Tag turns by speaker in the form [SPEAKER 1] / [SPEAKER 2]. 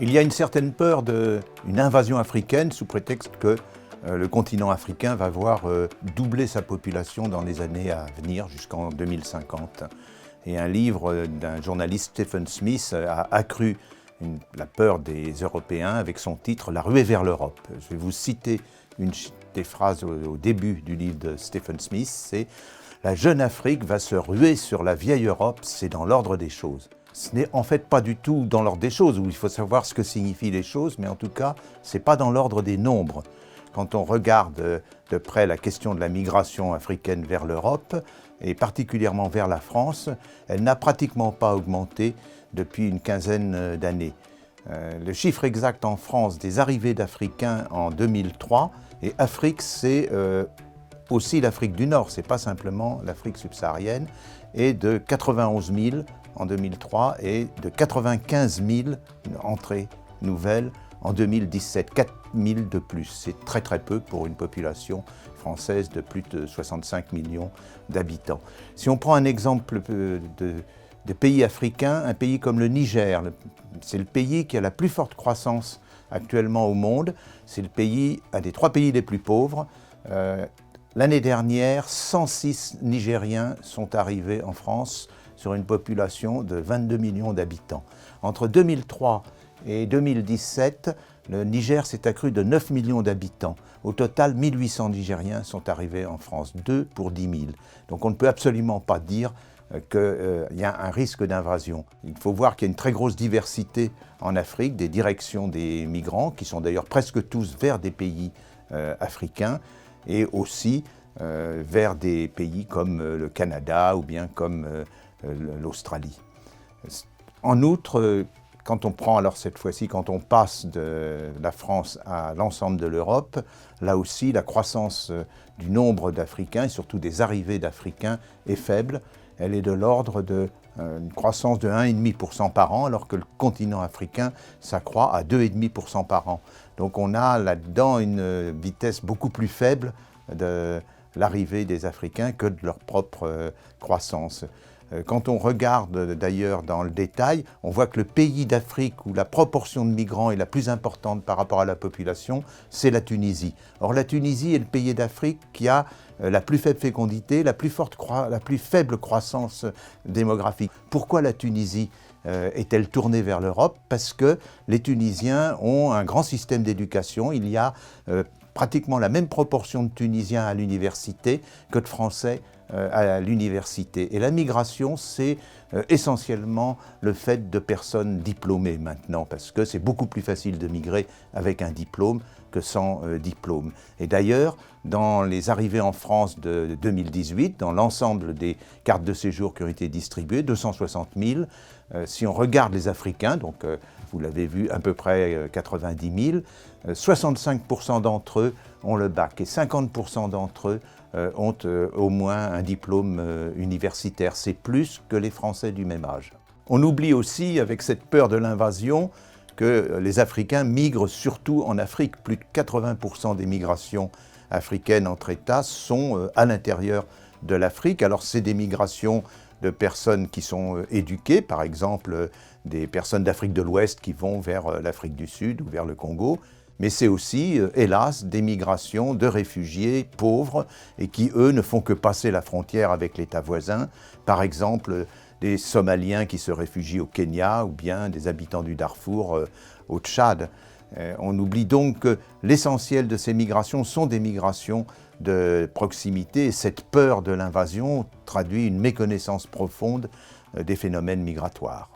[SPEAKER 1] Il y a une certaine peur d'une invasion africaine sous prétexte que le continent africain va voir doubler sa population dans les années à venir, jusqu'en 2050. Et un livre d'un journaliste, Stephen Smith, a accru la peur des Européens avec son titre « La ruée vers l'Europe ». Je vais vous citer une des phrases au début du livre de Stephen Smith, c'est « La jeune Afrique va se ruer sur la vieille Europe, c'est dans l'ordre des choses ». Ce n'est en fait pas du tout dans l'ordre des choses, où il faut savoir ce que signifient les choses, mais en tout cas, ce n'est pas dans l'ordre des nombres. Quand on regarde de près la question de la migration africaine vers l'Europe, et particulièrement vers la France, elle n'a pratiquement pas augmenté depuis une quinzaine d'années. Le chiffre exact en France des arrivées d'Africains en 2003, et Afrique, c'est aussi l'Afrique du Nord, ce n'est pas simplement l'Afrique subsaharienne, est de 91 000 en 2003 et de 95 000 entrées nouvelles en 2017, 4 000 de plus. C'est très très peu pour une population française de plus de 65 millions d'habitants. Si on prend un exemple de pays africains, un pays comme le Niger, c'est le pays qui a la plus forte croissance actuellement au monde, c'est le pays, un des 3 pays les plus pauvres. L'année dernière, 106 Nigériens sont arrivés en France sur une population de 22 millions d'habitants. Entre 2003 et 2017, le Niger s'est accru de 9 millions d'habitants. Au total, 1800 Nigériens sont arrivés en France, 2 pour 10 000. Donc on ne peut absolument pas dire qu'il y a un risque d'invasion. Il faut voir qu'il y a une très grosse diversité en Afrique, des directions des migrants, qui sont d'ailleurs presque tous vers des pays africains, et aussi vers des pays comme le Canada ou bien comme l'Australie. En outre, quand on prend, alors cette fois-ci, quand on passe de la France à l'ensemble de l'Europe, là aussi la croissance du nombre d'Africains et surtout des arrivées d'Africains est faible. Elle est de l'ordre d'une croissance de 1,5% par an, alors que le continent africain s'accroît à 2,5% par an. Donc on a là-dedans une vitesse beaucoup plus faible de l'arrivée des Africains que de leur propre croissance. Quand on regarde d'ailleurs dans le détail, on voit que le pays d'Afrique où la proportion de migrants est la plus importante par rapport à la population, c'est la Tunisie. Or la Tunisie est le pays d'Afrique qui a la plus faible fécondité, la plus faible croissance démographique. Pourquoi la Tunisie est-elle tournée vers l'Europe? Parce que les Tunisiens ont un grand système d'éducation. Il y a pratiquement la même proportion de Tunisiens à l'université que de Français à l'université. Et la migration, c'est essentiellement le fait de personnes diplômées maintenant, parce que c'est beaucoup plus facile de migrer avec un diplôme que sans diplôme. Et d'ailleurs, dans les arrivées en France de 2018, dans l'ensemble des cartes de séjour qui ont été distribuées, 260 000, si on regarde les Africains, donc vous l'avez vu, à peu près 90 000, 65% d'entre eux ont le bac et 50% d'entre eux ont au moins un diplôme universitaire. C'est plus que les Français du même âge. On oublie aussi, avec cette peur de l'invasion, que les Africains migrent surtout en Afrique. Plus de 80% des migrations africaines entre États sont à l'intérieur de l'Afrique. Alors c'est des migrations de personnes qui sont éduquées, par exemple des personnes d'Afrique de l'Ouest qui vont vers l'Afrique du Sud ou vers le Congo, mais c'est aussi, hélas, des migrations de réfugiés pauvres et qui, eux, ne font que passer la frontière avec l'État voisin. Par exemple, des Somaliens qui se réfugient au Kenya ou bien des habitants du Darfour au Tchad. On oublie donc que l'essentiel de ces migrations sont des migrations de proximité et cette peur de l'invasion traduit une méconnaissance profonde des phénomènes migratoires.